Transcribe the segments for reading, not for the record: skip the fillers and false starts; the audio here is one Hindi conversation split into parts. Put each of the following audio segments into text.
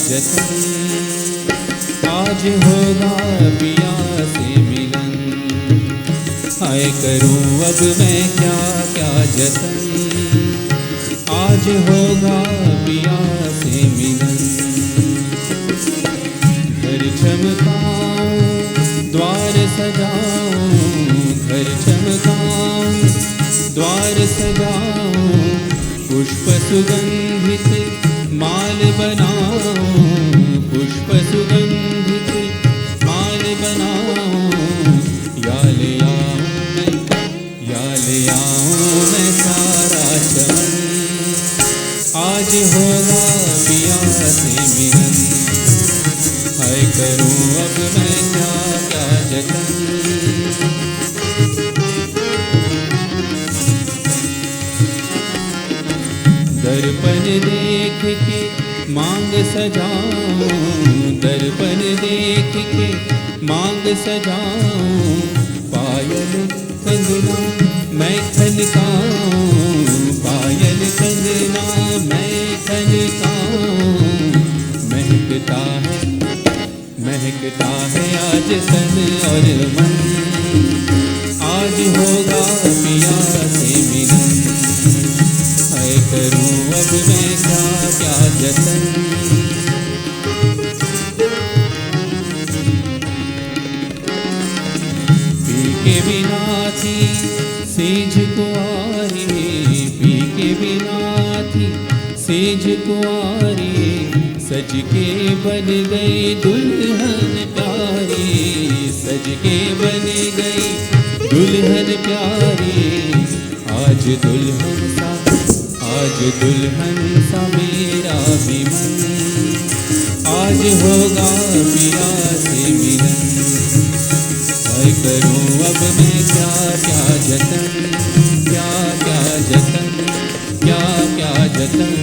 जतन, आज होगा पिया से मिलन। हाय करूं अब मैं क्या क्या जतन, आज होगा पिया से मिलन। घर चमकाऊं द्वार सजाऊं, घर चमकाऊं द्वार सजाऊं, पुष्प सुगंधित माल बनाऊं, पुष्प सुगंधित माल बनाऊं। या ले आऊं मैं सारा चमन, आज होगा पिया से मिलन। हाय करूं अब मैं क्या क्या जतन, दर्पण देख के मांग सजाऊं, दर्पण देख के मांग सजाऊं। पायल कंगना मैं खनकाऊं, पायल कंगना मैं खनकाऊं। महकता है आज तन और मन, आज होगा पिया से मिलन। हाय करूं अब मैं क्या क्या जतन, पी के बिना थी सेज कुंवारी, पी के बिना थी सेज कुंवारी। सज के बन गई दुल्हन प्यारी, सज के बन गई दुल्हन प्यारी। आज दुल्हन सा मेरा भी मन, आज होगा पिया से मिलन। हाय करूं अब मैं क्या क्या जतन, क्या क्या जतन, क्या क्या जतन,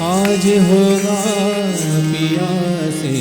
आज होगा पिया से